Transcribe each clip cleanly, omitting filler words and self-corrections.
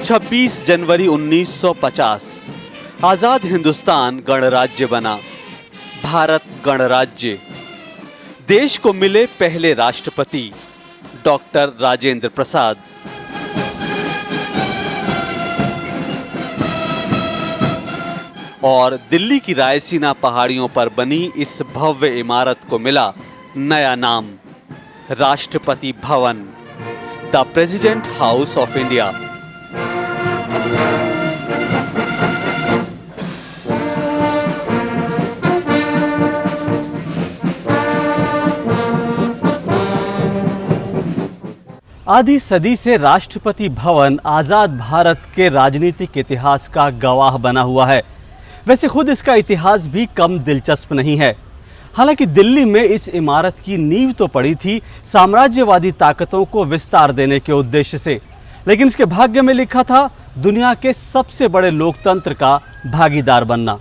26 जनवरी 1950 आजाद हिंदुस्तान गणराज्य बना। भारत गणराज्य। देश को मिले पहले राष्ट्रपति डॉक्टर राजेंद्र प्रसाद। और दिल्ली की रायसीना पहाड़ियों पर बनी इस भव्य इमारत को मिला नया नाम, Rashtrapati Bhavan, the president house of India. आधी सदी से राष्ट्रपति भवन आजाद भारत के राजनीतिक इतिहास का गवाह बना हुआ है। वैसे खुद इसका इतिहास भी कम दिलचस्प नहीं है। हालांकि दिल्ली में इस इमारत की नींव तो पड़ी थी साम्राज्यवादी ताकतों को विस्तार देने के उद्देश्य से, लेकिन इसके भाग्य में लिखा था दुनिया के सबसे बड़े लोकतंत्र का भागीदार बनना।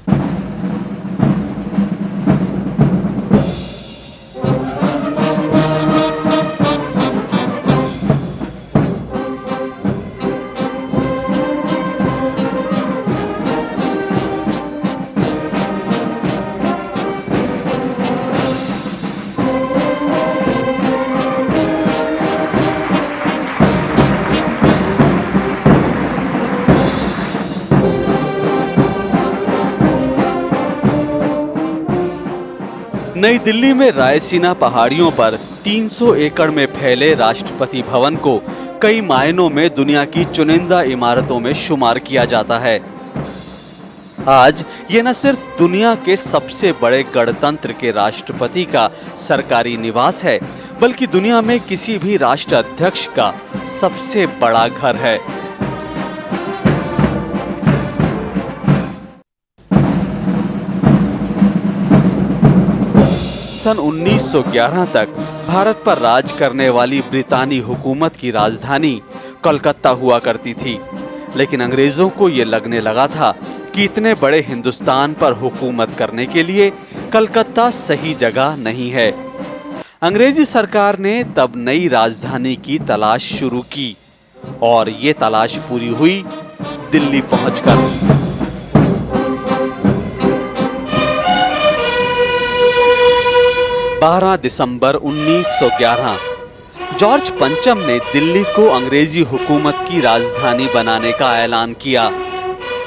नई दिल्ली में रायसीना पहाड़ियों पर 300 एकड़ में फैले राष्ट्रपति भवन को कई मायनों में दुनिया की चुनिंदा इमारतों में शुमार किया जाता है। आज ये न सिर्फ दुनिया के सबसे बड़े गणतंत्र के राष्ट्रपति का सरकारी निवास है, बल्कि दुनिया में किसी भी राष्ट्र अध्यक्ष का सबसे बड़ा घर है। सन 1911 तक भारत पर राज करने वाली ब्रितानी हुकूमत की राजधानी कोलकाता हुआ करती थी, लेकिन अंग्रेजों को ये लगने लगा था कि इतने बड़े हिंदुस्तान पर हुकूमत करने के लिए कलकत्ता सही जगह नहीं है। अंग्रेजी सरकार ने तब नई राजधानी की तलाश शुरू की और ये तलाश पूरी हुई दिल्ली पहुंचकर। 12 दिसंबर 1911 जॉर्ज पंचम ने दिल्ली को अंग्रेजी हुकूमत की राजधानी बनाने का ऐलान किया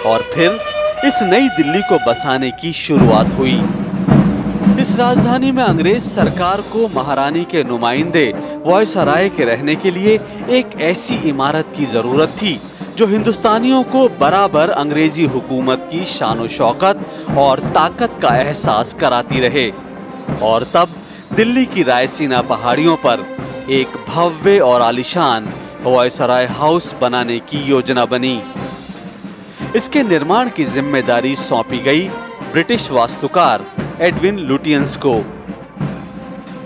और फिर इस नई दिल्ली को बसाने की शुरुआत हुई। इस राजधानी में अंग्रेज सरकार को महारानी के नुमाइंदे वायसराय के रहने के लिए एक ऐसी इमारत की जरूरत थी जो हिंदुस्तानियों को बराबर अंग्रेजी हुकूमत की शान शौकत और ताकत का एहसास कराती रहे। और तब दिल्ली की रायसीना पहाड़ियों पर एक भव्य और आलीशान वायसराय हाउस बनाने की योजना बनी। इसके निर्माण की जिम्मेदारी सौंपी गई ब्रिटिश वास्तुकार एडविन लुटियंस को।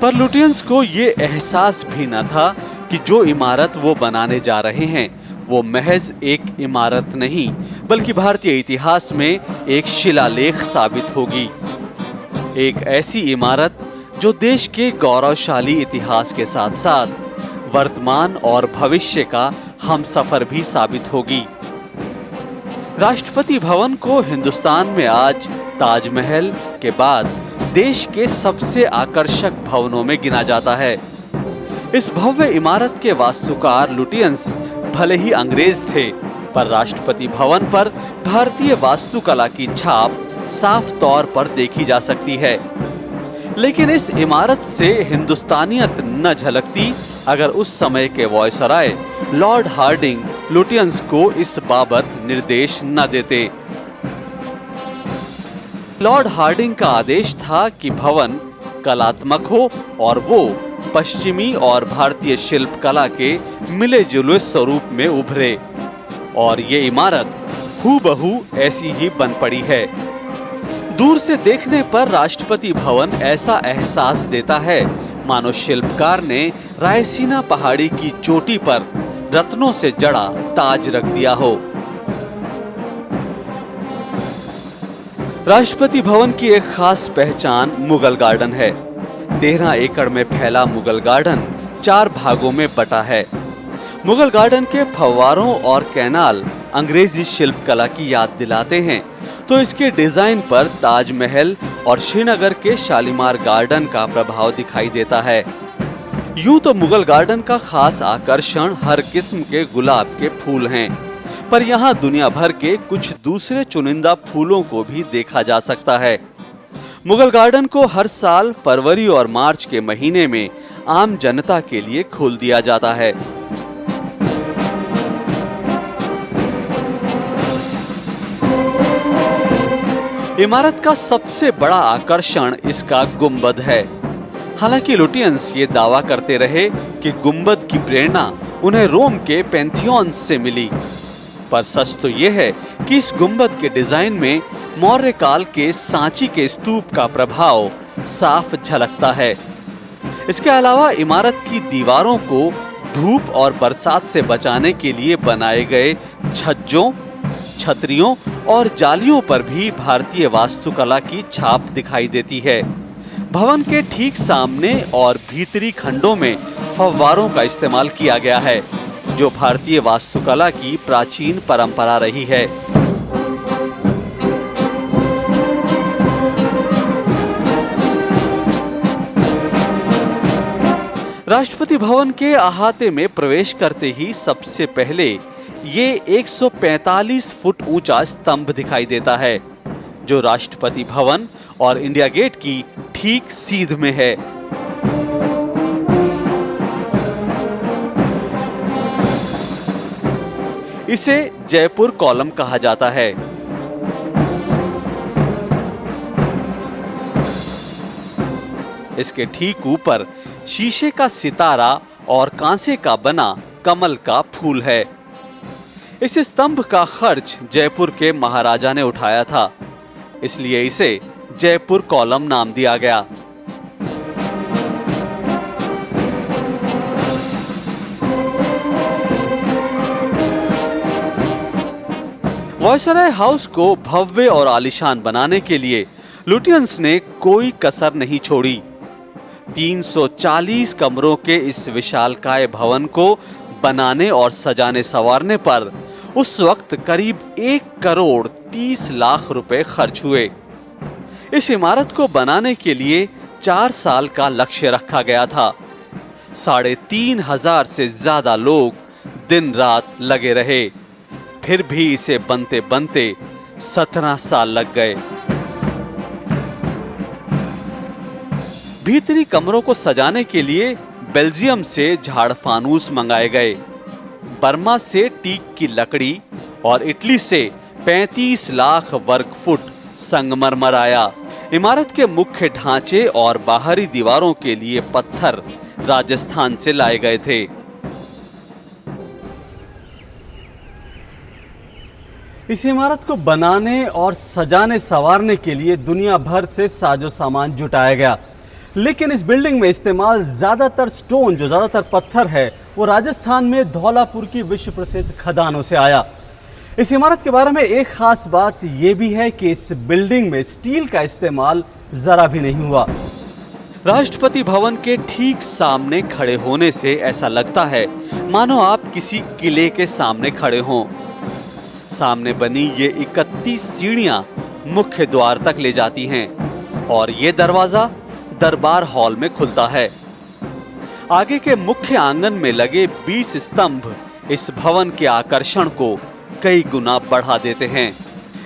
पर लुटियंस को ये एहसास भी न था कि जो इमारत वो बनाने जा रहे हैं वो महज एक इमारत नहीं, बल्कि भारतीय इतिहास में एक शिलालेख साबित होगी। एक ऐसी इमारत जो देश के गौरवशाली इतिहास के साथ साथ वर्तमान और भविष्य का हमसफर भी साबित होगी। राष्ट्रपति भवन को हिंदुस्तान में आज ताजमहल के बाद देश के सबसे आकर्षक भवनों में गिना जाता है। इस भव्य इमारत के वास्तुकार लुटियंस भले ही अंग्रेज थे, पर राष्ट्रपति भवन पर भारतीय वास्तुकला की छाप साफ तौर पर देखी जा सकती है। लेकिन इस इमारत से हिंदुस्तानियत न झलकती अगर उस समय के वायसराय लॉर्ड हार्डिंग लुटियंस को इस बाबत निर्देश न देते। लॉर्ड हार्डिंग का आदेश था कि भवन कलात्मक हो और वो पश्चिमी और भारतीय शिल्प कला के मिले जुले स्वरूप में उभरे, और ये इमारत हूबहू ऐसी ही बन पड़ी है। दूर से देखने पर राष्ट्रपति भवन ऐसा एहसास देता है मानो शिल्पकार ने रायसीना पहाड़ी की चोटी पर रत्नों से जड़ा ताज रख दिया हो। राष्ट्रपति भवन की एक खास पहचान मुगल गार्डन है। 13 एकड़ में फैला मुगल गार्डन 4 भागों में बटा है। मुगल गार्डन के फव्वारों और कैनाल अंग्रेजी शिल्पकला की याद दिलाते हैं, तो इसके डिजाइन पर ताजमहल और श्रीनगर के शालीमार गार्डन का प्रभाव दिखाई देता है। यूं तो मुगल गार्डन का खास आकर्षण हर किस्म के गुलाब के फूल हैं, पर यहाँ दुनिया भर के कुछ दूसरे चुनिंदा फूलों को भी देखा जा सकता है। मुगल गार्डन को हर साल फरवरी और मार्च के महीने में आम जनता के लिए खोल दिया जाता है। इमारत का सबसे बड़ा आकर्षण इसका गुंबद है। हालांकि लुटियंस ये दावा करते रहे कि गुंबद की प्रेरणा उन्हें रोम के पैंथियॉन से मिली, पर सच तो ये है कि इस गुंबद के डिजाइन में मौर्य काल के सांची के स्तूप का प्रभाव साफ झलकता है। इसके अलावा इमारत की दीवारों को धूप और बरसात से बचाने के लिए बनाए गए छज्जों, छतरियों और जालियों पर भी भारतीय वास्तुकला की छाप दिखाई देती है। भवन के ठीक सामने और भीतरी खंडों में फव्वारों का इस्तेमाल किया गया है, जो भारतीय वास्तुकला की प्राचीन परंपरा रही है। राष्ट्रपति भवन के अहाते में प्रवेश करते ही सबसे पहले ये 145 फुट ऊंचा स्तंभ दिखाई देता है, जो राष्ट्रपति भवन और इंडिया गेट की ठीक सीध में है। इसे जयपुर कॉलम कहा जाता है। इसके ठीक ऊपर शीशे का सितारा और कांसे का बना कमल का फूल है। इस स्तंभ का खर्च जयपुर के महाराजा ने उठाया था, इसलिए इसे जयपुर कॉलम नाम दिया गया। वायसराय हाउस को भव्य और आलीशान बनाने के लिए लुटियंस ने कोई कसर नहीं छोड़ी। 340 कमरों के इस विशालकाय भवन को बनाने और सजाने संवारने पर उस वक्त करीब 1 करोड़ 30 लाख रुपए खर्च हुए। इस इमारत को बनाने के लिए 4 साल का लक्ष्य रखा गया था। 3,500 से ज्यादा लोग दिन रात लगे रहे, फिर भी इसे बनते बनते 17 साल लग गए। भीतरी कमरों को सजाने के लिए बेल्जियम से झाड़ फानूस मंगाए गए, बर्मा से टीक की लकड़ी और इटली से 35 लाख वर्ग फुट संगमरमर आया। इमारत के मुख्य ढांचे और बाहरी दीवारों के लिए पत्थर राजस्थान से लाए गए थे। इस इमारत को बनाने और सजाने संवारने के लिए दुनिया भर से साजो सामान जुटाया गया, लेकिन इस बिल्डिंग में इस्तेमाल ज्यादातर स्टोन, जो ज्यादातर पत्थर है, वो राजस्थान में धौलापुर की विश्व प्रसिद्ध खदानों से आया। इस इमारत के बारे में एक खास बात यह भी है कि इस बिल्डिंग में स्टील का इस्तेमाल जरा भी नहीं हुआ। राष्ट्रपति भवन के ठीक सामने खड़े होने से ऐसा लगता है मानो आप किसी किले के सामने खड़े हों। सामने बनी ये 31 सीढ़ियां मुख्य द्वार तक ले जाती हैं और ये दरवाजा दरबार हॉल में खुलता है। आगे के मुख्य आंगन में लगे 20 स्तंभ इस भवन के आकर्षण को कई गुना बढ़ा देते हैं।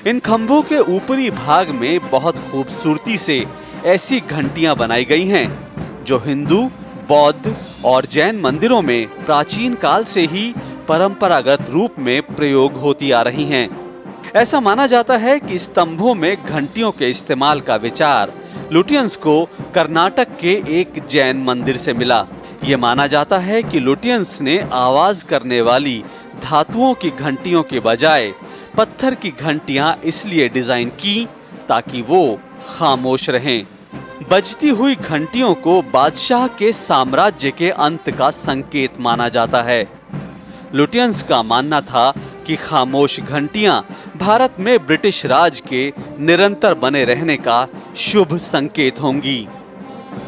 इन खंभों के ऊपरी भाग में बहुत खूबसूरती से ऐसी घंटियां बनाई गई हैं जो हिंदू, बौद्ध और जैन मंदिरों में प्राचीन काल से ही परंपरागत रूप में प्रयोग होती आ रही हैं। ऐसा माना जाता है कि स्तंभों में घंटियों के इस्तेमाल का विचार लुटियंस को कर्नाटक के एक जैन मंदिर से मिला। ये माना जाता है कि लुटियंस ने आवाज करने वाली धातुओं की घंटियों के बजाय पत्थर की घंटियां इसलिए डिजाइन की ताकि वो खामोश रहें। बजती हुई घंटियों को बादशाह के साम्राज्य के अंत का संकेत माना जाता है। लुटियंस का मानना था कि खामोश घंटियां भारत में ब्रिटिश राज के निरंतर बने रहने का शुभ संकेत होंगी,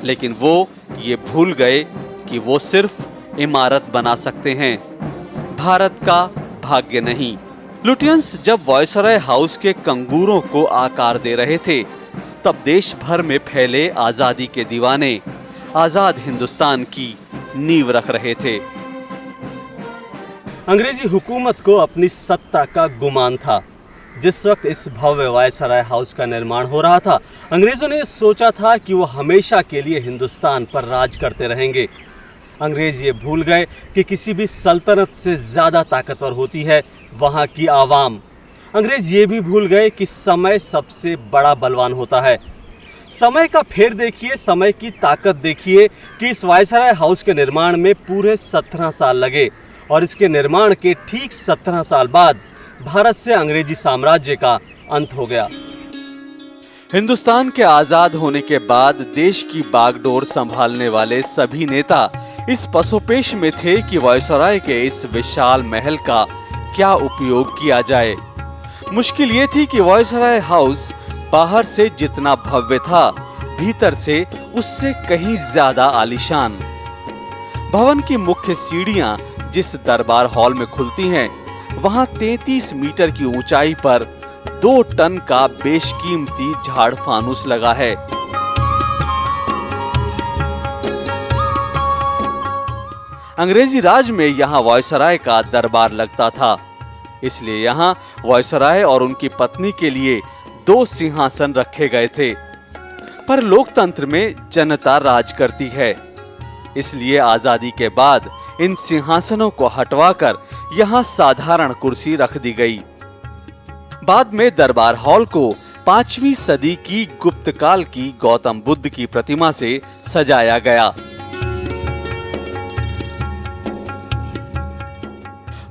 लेकिन वो ये भूल गए कि वो सिर्फ इमारत बना सकते हैं, भारत का भाग्य नहीं। लुटियंस जब वायसराय हाउस के कंगूरों को आकार दे रहे थे, तब देश भर में फैले आजादी के दीवाने आजाद हिंदुस्तान की नींव रख रहे थे। अंग्रेजी हुकूमत को अपनी सत्ता का गुमान था। जिस वक्त इस भव्य वायसराय हाउस का निर्माण हो रहा था, अंग्रेजों ने सोचा था कि वो हमेशा के लिए हिंदुस्तान पर राज करते रहेंगे। अंग्रेज ये भूल गए कि किसी भी सल्तनत से ज़्यादा ताकतवर होती है वहाँ की आवाम। अंग्रेज ये भी भूल गए कि समय सबसे बड़ा बलवान होता है। समय का फेर देखिए, समय की ताकत देखिए कि इस वायसराय हाउस के निर्माण में पूरे 17 साल लगे और इसके निर्माण के ठीक 17 साल बाद भारत से अंग्रेजी साम्राज्य का अंत हो गया। हिंदुस्तान के आजाद होने के बाद देश की बागडोर संभालने वाले सभी नेता इस पसोपेश में थे कि वायसराय के इस विशाल महल का क्या उपयोग किया जाए। मुश्किल ये थी कि वायसराय हाउस बाहर से जितना भव्य था, भीतर से उससे कहीं ज्यादा आलीशान। भवन की मुख्य सीढ़ियां जिस दरबार हॉल में खुलती हैं, वहां 33 मीटर की ऊंचाई पर 2 टन का बेशकीमती झाड़ फानूस लगा है। अंग्रेजी राज में यहाँ वायसराय का दरबार लगता था, इसलिए यहाँ वायसराय और उनकी पत्नी के लिए 2 सिंहासन रखे गए थे। पर लोकतंत्र में जनता राज करती है, इसलिए आजादी के बाद इन सिंहासनों को हटवाकर यहाँ साधारण कुर्सी रख दी गई। बाद में दरबार हॉल को 5वीं सदी की गुप्त काल की गौतम बुद्ध की प्रतिमा से सजाया गया।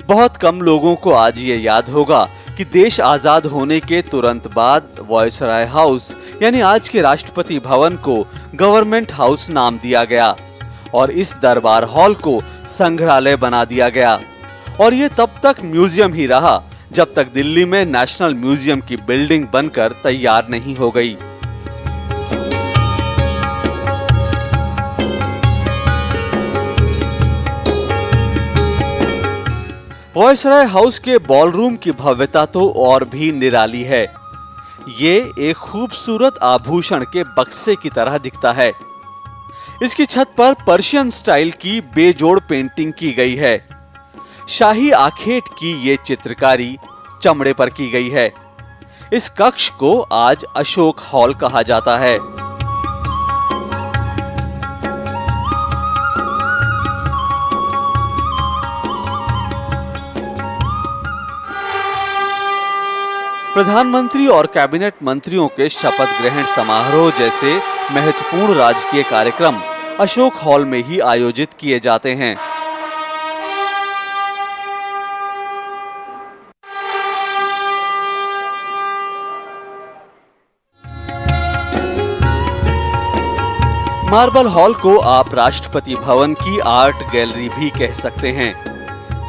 बहुत कम लोगों को आज ये याद होगा कि देश आजाद होने के तुरंत बाद वायसराय हाउस यानी आज के राष्ट्रपति भवन को गवर्नमेंट हाउस नाम दिया गया और इस दरबार हॉल को संग्रहालय बना दिया गया। और ये तब तक म्यूजियम ही रहा जब तक दिल्ली में नेशनल म्यूजियम की बिल्डिंग बनकर तैयार नहीं हो गई। वायसराय हाउस के बॉलरूम की भव्यता तो और भी निराली है। ये एक खूबसूरत आभूषण के बक्से की तरह दिखता है। इसकी छत पर पर्शियन स्टाइल की बेजोड़ पेंटिंग की गई है। शाही आखेट की ये चित्रकारी चमड़े पर की गई है। इस कक्ष को आज अशोक हॉल कहा जाता है। प्रधानमंत्री और कैबिनेट मंत्रियों के शपथ ग्रहण समारोह जैसे महत्वपूर्ण राजकीय कार्यक्रम अशोक हॉल में ही आयोजित किए जाते हैं। मार्बल हॉल को आप राष्ट्रपति भवन की आर्ट गैलरी भी कह सकते हैं।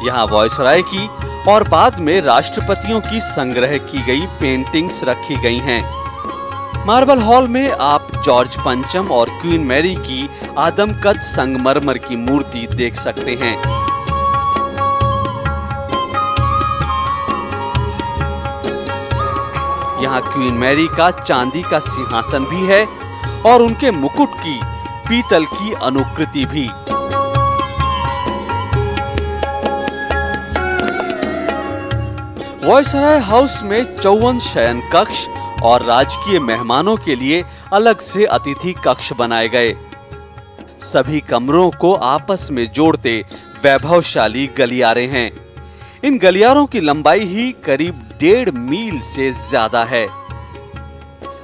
यहाँ वायसराय की और बाद में राष्ट्रपतियों की संग्रह की गई पेंटिंग्स रखी गई हैं। मार्बल हॉल में आप जॉर्ज पंचम और क्वीन मैरी की आदमकद संगमरमर की मूर्ति देख सकते हैं। यहाँ क्वीन मैरी का चांदी का सिंहासन भी है और उनके मुकुट की पीतल की अनुकृति भी। वायसराय हाउस में 54 शयन कक्ष और राजकीय मेहमानों के लिए अलग से अतिथि कक्ष बनाए गए। सभी कमरों को आपस में जोड़ते वैभवशाली गलियारे हैं। इन गलियारों की लंबाई ही करीब 1.5 मील से ज्यादा है।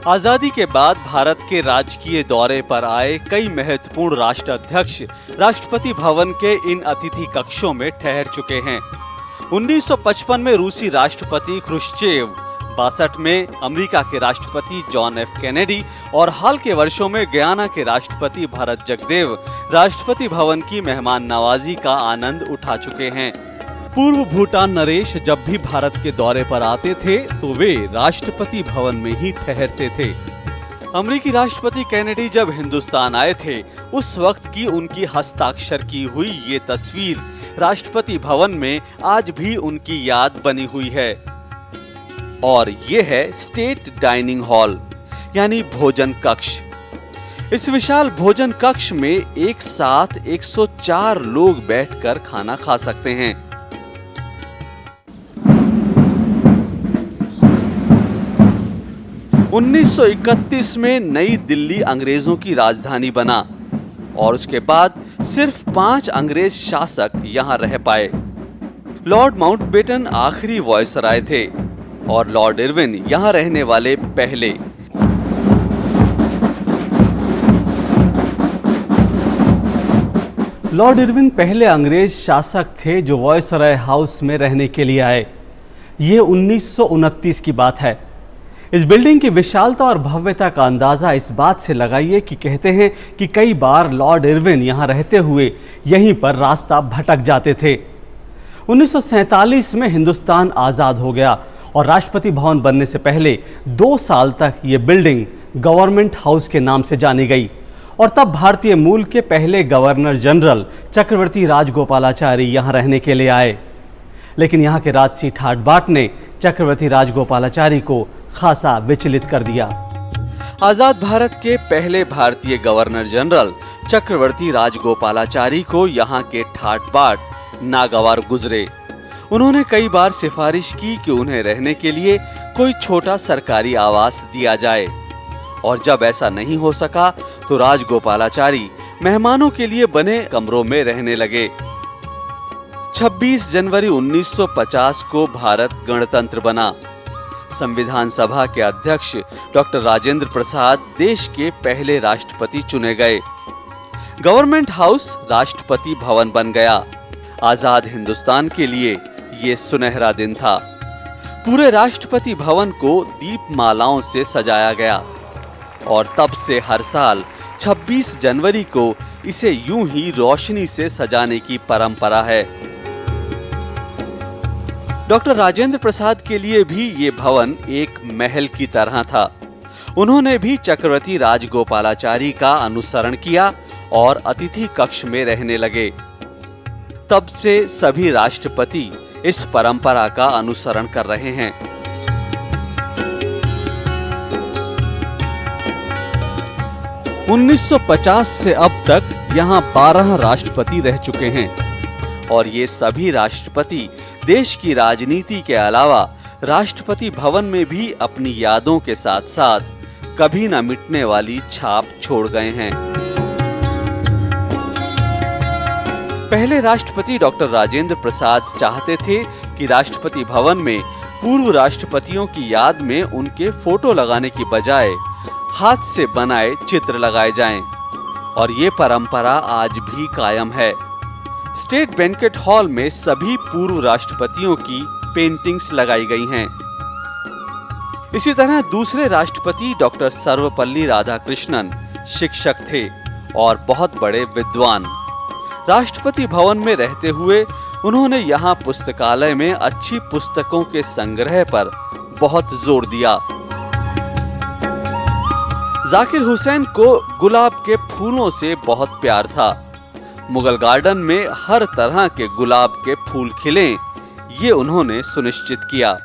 आजादी के बाद भारत के राजकीय दौरे पर आए कई महत्वपूर्ण राष्ट्राध्यक्ष राष्ट्रपति भवन के इन अतिथि कक्षों में ठहर चुके हैं। 1955 में रूसी राष्ट्रपति ख्रुश्चेव, 62 में अमेरिका के राष्ट्रपति जॉन एफ कैनेडी और हाल के वर्षों में गयाना के राष्ट्रपति भरत जगदेव राष्ट्रपति भवन की मेहमान नवाजी का आनंद उठा चुके हैं। पूर्व भूटान नरेश जब भी भारत के दौरे पर आते थे तो वे राष्ट्रपति भवन में ही ठहरते थे। अमेरिकी राष्ट्रपति कैनेडी जब हिंदुस्तान आए थे उस वक्त की उनकी हस्ताक्षर की हुई ये तस्वीर राष्ट्रपति भवन में आज भी उनकी याद बनी हुई है। और ये है स्टेट डाइनिंग हॉल यानी भोजन कक्ष। इस विशाल भोजन कक्ष में एक साथ 104 लोग बैठकर खाना खा सकते हैं। उन्नीस 1931 में नई दिल्ली अंग्रेजों की राजधानी बना और उसके बाद सिर्फ 5 अंग्रेज शासक यहां रह पाए। लॉर्ड माउंटबेटन आखिरी वायसराय थे और लॉर्ड इरविन यहां रहने वाले पहले। लॉर्ड इरविन पहले अंग्रेज शासक थे जो वायसराय हाउस में रहने के लिए आए। ये 1929 की बात है। इस बिल्डिंग की विशालता और भव्यता का अंदाजा इस बात से लगाइए कि कहते हैं कि कई बार लॉर्ड इरविन यहां रहते हुए यहीं पर रास्ता भटक जाते थे। 1947 में हिंदुस्तान आज़ाद हो गया और राष्ट्रपति भवन बनने से पहले 2 साल तक ये बिल्डिंग गवर्नमेंट हाउस के नाम से जानी गई और तब भारतीय मूल के पहले गवर्नर जनरल चक्रवर्ती राजगोपालाचारी यहाँ रहने के लिए आए। लेकिन यहाँ के राजसी ठाट बाट ने चक्रवर्ती राजगोपालाचारी को खासा विचलित कर दिया। आजाद भारत के पहले भारतीय गवर्नर जनरल चक्रवर्ती राजगोपालाचारी को यहाँ के ठाट बाट नागवार गुजरे। उन्होंने कई बार सिफारिश की कि उन्हें रहने के लिए कोई छोटा सरकारी आवास दिया जाए और जब ऐसा नहीं हो सका तो राजगोपालाचारी मेहमानों के लिए बने कमरों में रहने लगे। 26 जनवरी 1950 को भारत गणतंत्र बना। संविधान सभा के अध्यक्ष डॉक्टर राजेंद्र प्रसाद देश के पहले राष्ट्रपति चुने गए। गवर्नमेंट हाउस राष्ट्रपति भवन बन गया। आजाद हिंदुस्तान के लिए ये सुनहरा दिन था। पूरे राष्ट्रपति भवन को दीपमालाओं से सजाया गया और तब से हर साल 26 जनवरी को इसे यूं ही रोशनी से सजाने की परंपरा है। डॉक्टर राजेंद्र प्रसाद के लिए भी ये भवन एक महल की तरह था। उन्होंने भी चक्रवर्ती राजगोपालाचारी का अनुसरण किया और अतिथि कक्ष में रहने लगे। तब से सभी राष्ट्रपति इस परंपरा का अनुसरण कर रहे हैं। उन्नीस 1950 से अब तक यहाँ 12 राष्ट्रपति रह चुके हैं और ये सभी राष्ट्रपति देश की राजनीति के अलावा राष्ट्रपति भवन में भी अपनी यादों के साथ साथ कभी न मिटने वाली छाप छोड़ गए हैं। पहले राष्ट्रपति डॉक्टर राजेंद्र प्रसाद चाहते थे कि राष्ट्रपति भवन में पूर्व राष्ट्रपतियों की याद में उनके फोटो लगाने की बजाय हाथ से बनाए चित्र लगाए जाएं और ये परंपरा आज भी कायम है। स्टेट बैंक्वेट हॉल में सभी पूर्व राष्ट्रपतियों की पेंटिंग्स लगाई गई हैं। इसी तरह दूसरे राष्ट्रपति डॉक्टर सर्वपल्ली राधाकृष्णन शिक्षक थे और बहुत बड़े विद्वान। राष्ट्रपति भवन में रहते हुए उन्होंने यहाँ पुस्तकालय में अच्छी पुस्तकों के संग्रह पर बहुत जोर दिया। जाकिर हुसैन को गुलाब के फूलों से बहुत प्यार था। मुगल गार्डन में हर तरह के गुलाब के फूल खिलें, ये उन्होंने सुनिश्चित किया।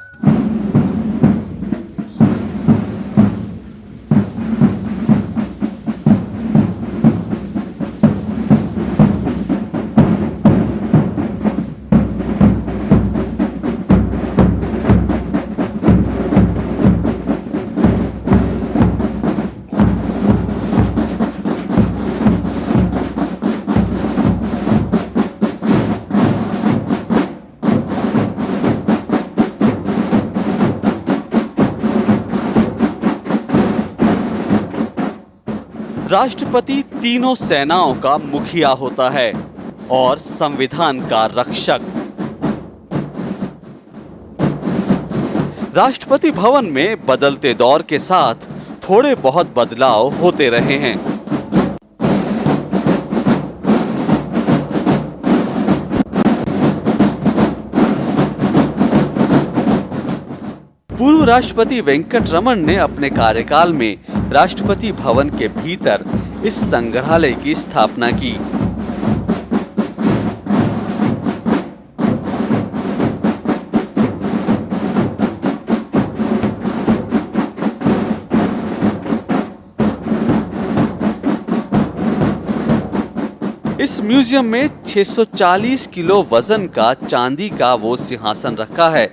राष्ट्रपति तीनों सेनाओं का मुखिया होता है और संविधान का रक्षक। राष्ट्रपति भवन में बदलते दौर के साथ थोड़े बहुत बदलाव होते रहे हैं। पूर्व राष्ट्रपति वेंकट रमन ने अपने कार्यकाल में राष्ट्रपति भवन के भीतर इस संग्रहालय की स्थापना की। इस म्यूजियम में 640 किलो वजन का चांदी का वो सिंहासन रखा है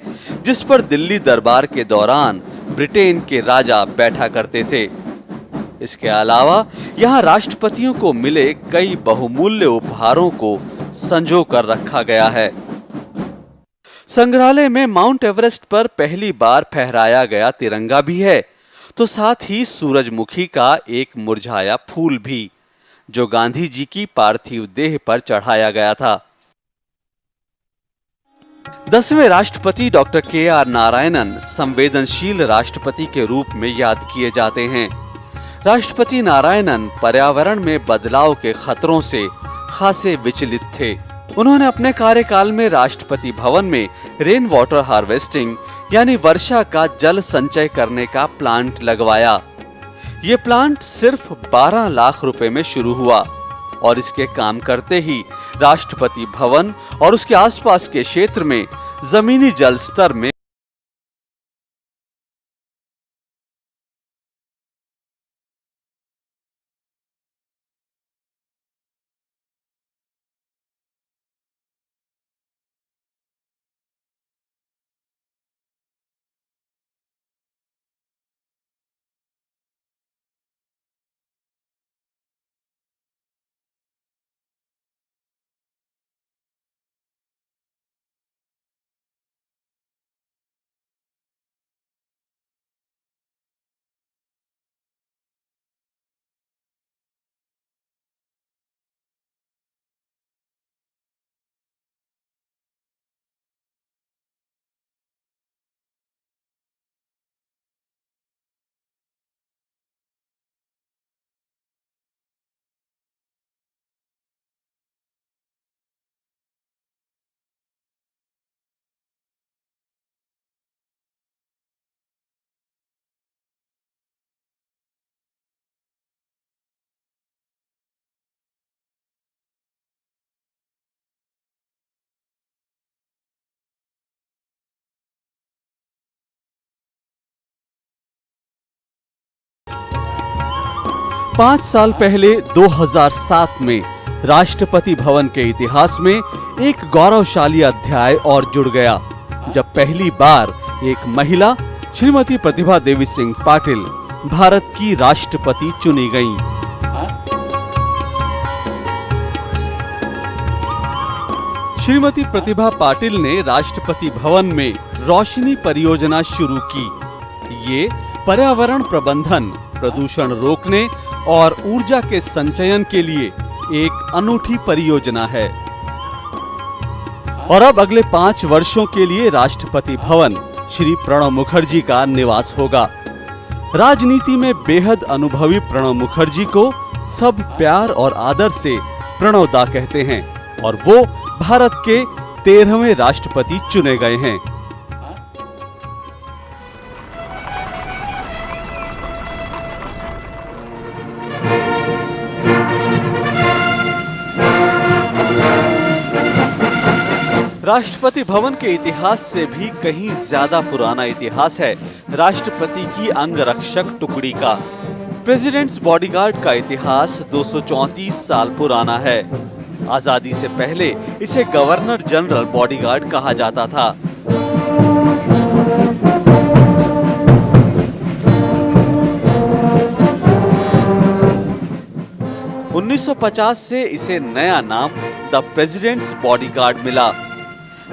जिस पर दिल्ली दरबार के दौरान ब्रिटेन के राजा बैठा करते थे। इसके अलावा यहाँ राष्ट्रपतियों को मिले कई बहुमूल्य उपहारों को संजो कर रखा गया है। संग्रहालय में माउंट एवरेस्ट पर पहली बार फहराया गया तिरंगा भी है, तो साथ ही सूरजमुखी का एक मुरझाया फूल भी, जो गांधी जी की पार्थिव देह पर चढ़ाया गया था। 10वें राष्ट्रपति डॉक्टर के.आर. नारायणन संवेदनशील राष्ट्रपति के रूप में याद किए जाते हैं। राष्ट्रपति नारायणन पर्यावरण में बदलाव के खतरों से खासे विचलित थे। उन्होंने अपने कार्यकाल में राष्ट्रपति भवन में रेन वाटर हार्वेस्टिंग यानी वर्षा का जल संचय करने का प्लांट लगवाया। ये प्लांट सिर्फ 12 लाख रुपए में शुरू हुआ और इसके काम करते ही राष्ट्रपति भवन और उसके आसपास के क्षेत्र में जमीनी जल स्तर में 5 साल पहले 2007 में राष्ट्रपति भवन के इतिहास में एक गौरवशाली अध्याय और जुड़ गया, जब पहली बार एक महिला श्रीमती प्रतिभा देवी सिंह पाटिल भारत की राष्ट्रपति चुनी गईं। श्रीमती प्रतिभा पाटिल ने राष्ट्रपति भवन में रोशनी परियोजना शुरू की। ये पर्यावरण प्रबंधन, प्रदूषण रोकने और ऊर्जा के संचयन के लिए एक अनूठी परियोजना है। और अब अगले 5 वर्षों के लिए राष्ट्रपति भवन श्री प्रणब मुखर्जी का निवास होगा। राजनीति में बेहद अनुभवी प्रणब मुखर्जी को सब प्यार और आदर से प्रणव दा कहते हैं और वो भारत के 13वें राष्ट्रपति चुने गए हैं। राष्ट्रपति भवन के इतिहास से भी कहीं ज्यादा पुराना इतिहास है राष्ट्रपति की अंगरक्षक टुकड़ी का। प्रेसिडेंट्स बॉडीगार्ड का इतिहास 234 साल पुराना है। आजादी से पहले इसे गवर्नर जनरल बॉडीगार्ड कहा जाता था। – 1950 से इसे नया नाम द प्रेसिडेंट्स बॉडीगार्ड मिला।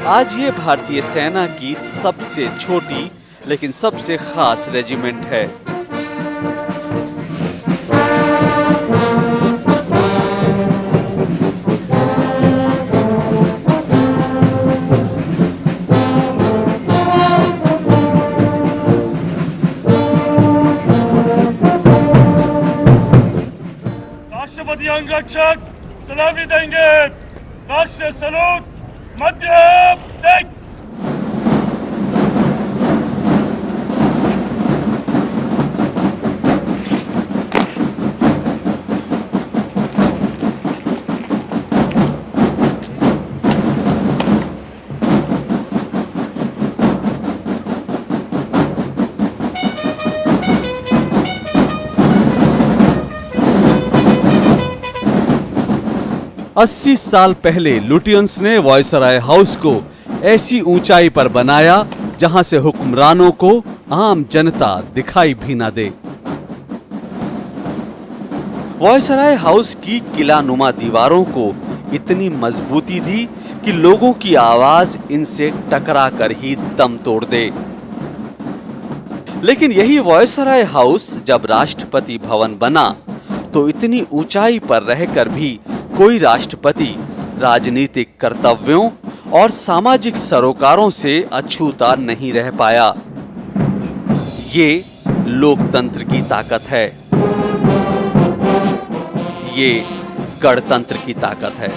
आज ये भारतीय सेना की सबसे छोटी लेकिन सबसे खास रेजिमेंट है। राष्ट्रपति अंगरक्षक सलामी देंगे। राष्ट्रीय सलूट मध्य देख। 80 साल पहले लुटियंस ने वॉयसराय हाउस को ऐसी ऊंचाई पर बनाया जहां से हुक्मरानों को आम जनता दिखाई भी ना दे। वॉयसराय हाउस की किलानुमा दीवारों को इतनी मजबूती दी कि लोगों की आवाज इनसे टकरा कर ही दम तोड़ दे। लेकिन यही वॉयसराय हाउस जब राष्ट्रपति भवन बना तो इतनी ऊंचाई पर रहकर भी कोई राष्ट्रपति राजनीतिक कर्तव्यों और सामाजिक सरोकारों से अछूता नहीं रह पाया। ये लोकतंत्र की ताकत है, ये गणतंत्र की ताकत है।